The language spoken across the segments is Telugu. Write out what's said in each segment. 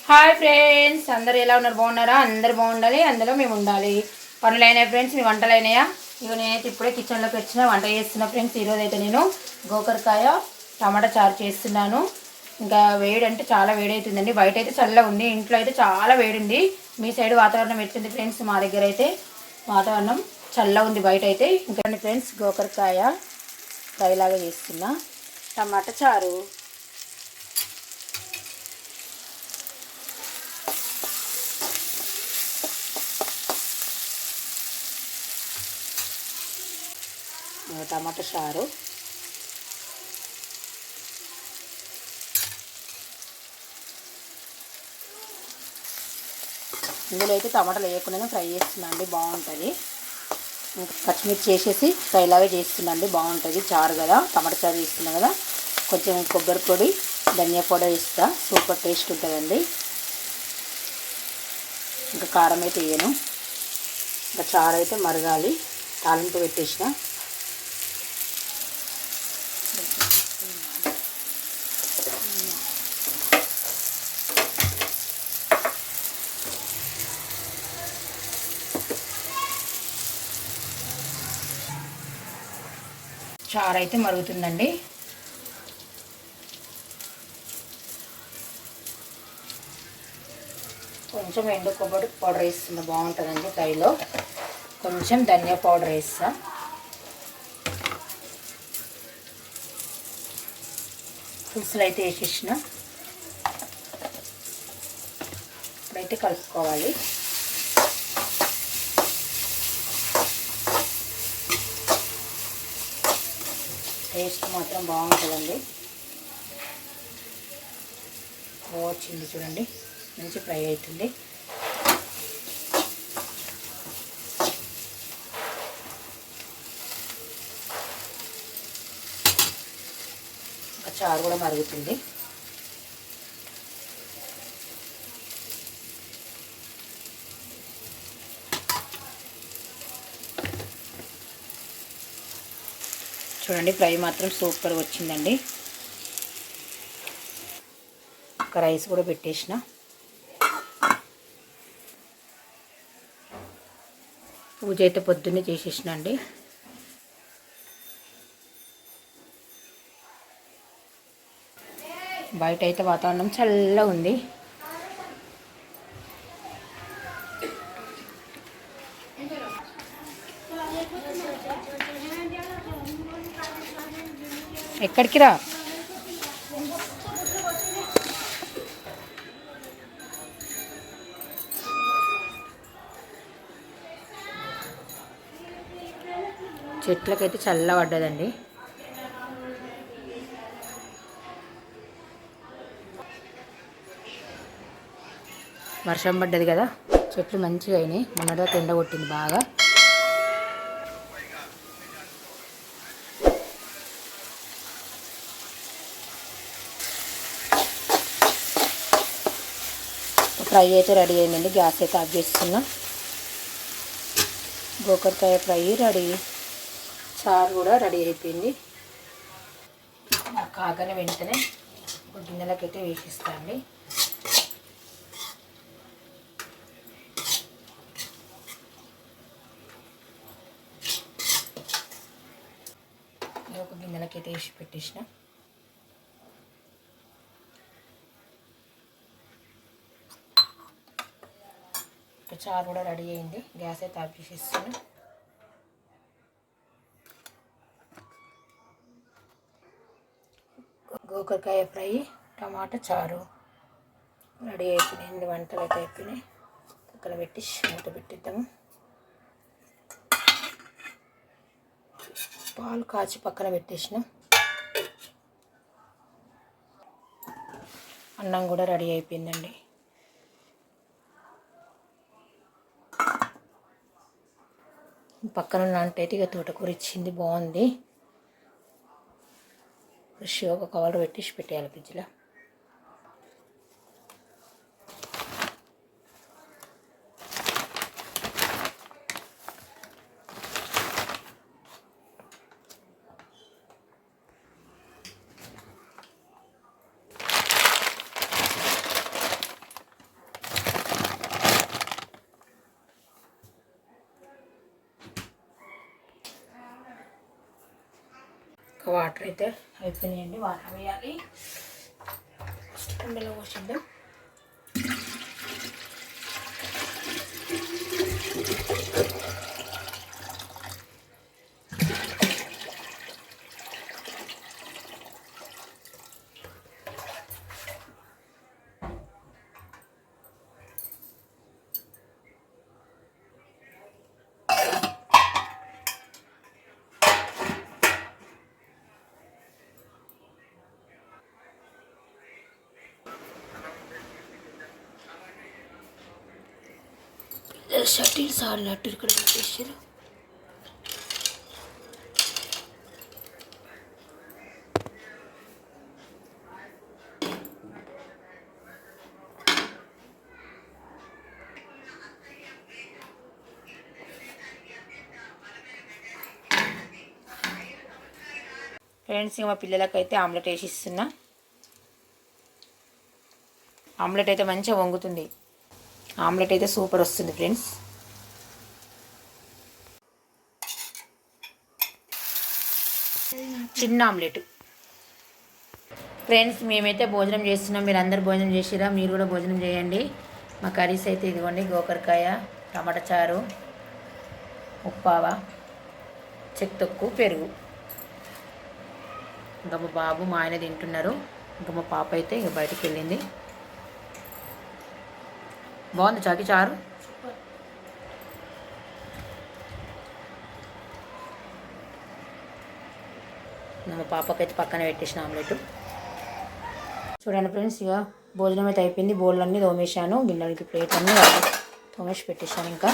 హాయ్ ఫ్రెండ్స్, అందరు ఎలా ఉన్నారు? బాగున్నారా? అందరు బాగుండాలి, అందులో మేము ఉండాలి. పనులైనాయి ఫ్రెండ్స్, మీ వంటలైనాయా? ఇక నేనైతే ఇప్పుడే కిచెన్లోకి వచ్చిన వంట చేస్తున్నా ఫ్రెండ్స్. ఈరోజు అయితే నేను గోకరకాయ టమాటా చారు చేస్తున్నాను. ఇంకా వేడి అంటే చాలా వేడి అవుతుందండి. బయట అయితే చల్లగా ఉంది, ఇంట్లో అయితే చాలా వేడి ఉంది. మీ సైడ్ వాతావరణం ఎట్లుంది ఫ్రెండ్స్? మా దగ్గర అయితే వాతావరణం చల్లగా ఉంది బయట అయితే. ఇంకా ఫ్రెండ్స్, గోకరకాయ ఫ్రై లాగా చేస్తున్నా. టమాటా చారు, టమాటా చారు, ఇందులో అయితే టమాటాలు వేయకుండా ఫ్రై చేస్తున్నా అండి, బాగుంటుంది. ఇంకా పచ్చిమిర్చి వేసేసి ఫ్రైలాగా చేస్తున్నా అండి, బాగుంటుంది. చారు కదా, టమాటా చారు చేస్తున్నా కదా. కొంచెం కొబ్బరి పొడి, ధనియా పొడి వేస్తా, సూపర్ టేస్ట్ ఉంటుందండి. ఇంకా కారం అయితే వేయను. ఇంకా చారు అయితే మరగాలి, తాలింపు పెట్టేసిన. చారు అయితే మరుగుతుందండి. కొంచెం ఎండు కొబ్బరి పౌడర్ వేస్తున్నా, బాగుంటుందండి ఫ్రైలో. కొంచెం ధనియా పౌడర్ వేస్తా. పులుసులు అయితే వేసేసిన. ఇప్పుడైతే కలుపుకోవాలి. టేస్ట్ మాత్రం బాగుంటుందండి. వచ్చింది చూడండి, మంచి ఫ్రై అవుతుంది. ఇంకా చారు కూడా మరుగుతుంది. చూడండి, ఫ్రై మాత్రం సూపర్గా వచ్చిందండి. ఒక రైస్ కూడా పెట్టేసిన. పూజ అయితే పొద్దున్నే చేసేసిన అండి. బయట అయితే వాతావరణం చల్లగా ఉంది. ఎక్కడికి రా? చెట్లకైతే చల్ల పడ్డదండి. వర్షం పడ్డది కదా, చెట్లు మంచిగా అయినాయి. మొన్నటిదాకా ఎండ కొట్టింది బాగా. ఫ్రై అయితే రెడీ అయిందండి. గ్యాస్ అయితే ఆఫ్ చేస్తున్నా. గోకరకాయ ఫ్రై రెడీ, చారు కూడా రెడీ అయిపోయింది. కాగానే వెంటనే గిన్నెలకైతే వేసిస్తాండి. ఒక గిన్నెలకైతే వేసి పెట్టేసిన. చారు కూడా రెడీ అయింది. గ్యాస్ అయితే ఆఫ్ చేసేస్తాను. గోకరకాయ ఫ్రై, టమాటా చారు రెడీ అయిపోయినాయి. వంటలు అయితే అయిపోయినాయి. పక్కన పెట్టి మూత పెట్టిద్దాము. పాలు కాచి పక్కన పెట్టేసిన. అన్నం కూడా రెడీ అయిపోయిందండి. పక్కన అంటే ఇక తోటకూర ఇచ్చింది, బాగుంది. ఫ్రెష్గా ఒక కవర్ పెట్టేసి పెట్టేయాలి ఫ్రిడ్జ్లో. వాటర్ అయితే అయిపోయినాయండి. వాటర్ వేయాలి. ఫస్ట్ కుండలో పోసిండు. షటిల్స్ ఆడినట్టు ఇక్కడ పెట్టేసారు. ఫ్రెండ్స్ మా పిల్లలకైతే ఆమ్లెట్ వేసి ఇస్తున్నా. ఆమ్లెట్ అయితే మంచిగా వంగుతుంది. ఆమ్లెట్ అయితే సూపర్ వస్తుంది ఫ్రెండ్స్. చిన్న ఆమ్లెట్. ఫ్రెండ్స్ మేమైతే భోజనం చేస్తున్నాం. మీరు అందరు భోజనం చేసిరా? మీరు కూడా భోజనం చేయండి. మా కర్రీస్ అయితే ఇదిగోండి, గోకరకాయ, టమాటా చారు, ఉప్పావ, చెక్తొక్కు, పెరుగు. ఇంకా మా బాబు మా ఆయన తింటున్నారు. ఇంకా మా పాప అయితే ఇక బయటికి వెళ్ళింది. బాగుంది చాకి చారు. మా పాపకైతే పక్కన పెట్టేసిన ఆమ్లెట్. చూడండి ఫ్రెండ్స్, ఇక భోజనం అయితే అయిపోయింది. బోళ్ళన్నీ తోమేశాను, గిన్నెలకి ప్లేట్ అన్నీ తోమేసి పెట్టేశాను. ఇంకా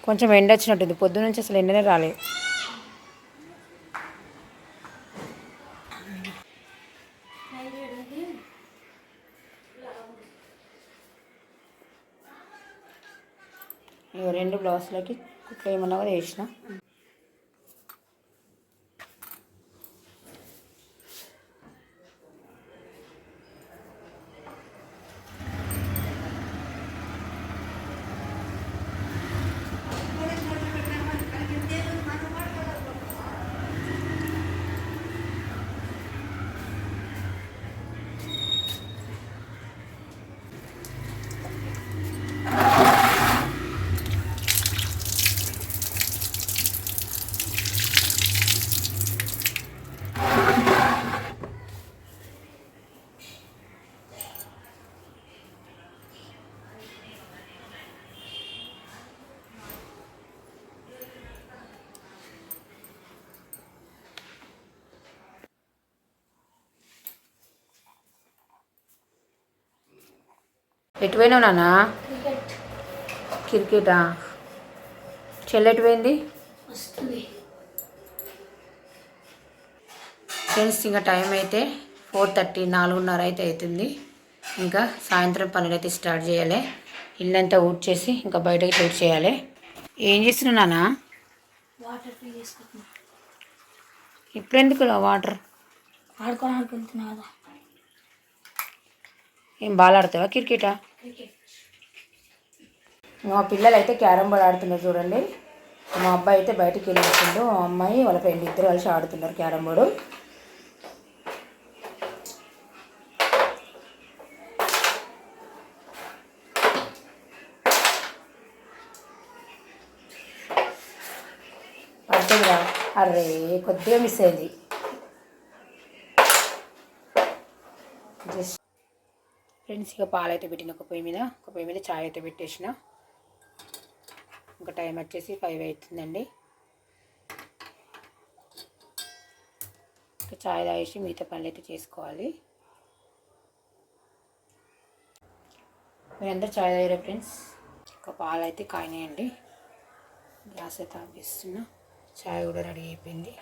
కొంచెం ఎండ వచ్చినట్టుంది. పొద్దున్న నుంచి అసలు ఎండనే రాలేదు. ఇక 2 బ్లౌజులకి కుట్లు ఏమన్నా కూడా వేసిన. ఎటు పోయినావు నాన్న? క్రికెటా? చెల్లి ఎటు పోయింది? ఫ్రెండ్స్ ఇంకా టైం అయితే 4:30, 4:30 అయితే అవుతుంది. ఇంకా సాయంత్రం పనులు అయితే స్టార్ట్ చేయాలి. ఇల్లంతా ఊడ్చేసి ఇంకా బయటకి ఊడ్ చేయాలి. ఏం చేస్తున్నావు నాన్న? వాటర్ ఫిల్ చేసుకుంటున్నా. ఇప్పుడు ఎందుకు వాటర్? ఆడుకోవడానికి వెళ్తున్నా కదా. ఏం బాల్ ఆడతావా? క్రికెటా? మా పిల్లలు అయితే క్యారమ్ బోర్డ్ ఆడుతున్నారు చూడండి. మా అబ్బాయి అయితే బయటికి వెళ్ళిండు. మా అమ్మాయి వాళ్ళ ఫ్రెండ్ ఇద్దరు కలిసి ఆడుతున్నారు క్యారమ్ బోర్డు. పడుతుందిరా. అరే కొద్దిగా మిస్ అయింది. జస్ట్ ఫ్రెండ్స్ ఇక పాలు అయితే పెట్టిన ఒక పొయ్యి మీద చాయ్ అయితే పెట్టేసిన. ఇంకా టైం వచ్చేసి 5 అవుతుందండి. ఇంకా చాయ్ తాగేసి మిగతా పనులు అయితే చేసుకోవాలి. మీరందరూ చాయ్ తాగారా ఫ్రెండ్స్? ఇంకా పాలు అయితే కాయనాయండి. గ్లాస్ అయితే ఆపేస్తున్నా. చాయ్ కూడా రెడీ అయిపోయింది.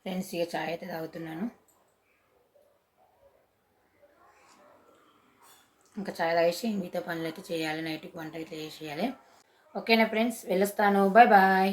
ఫ్రెండ్స్ ఇక చాయ్ అయితే తాగుతున్నాను. ఇంకా చాయ్ తాగేసి మిగతా పనులు అయితే చేయాలి. నైట్కి వంట అయితే చేసేయాలి. ఓకేనా ఫ్రెండ్స్, వెళ్ళొస్తాను. Bye bye.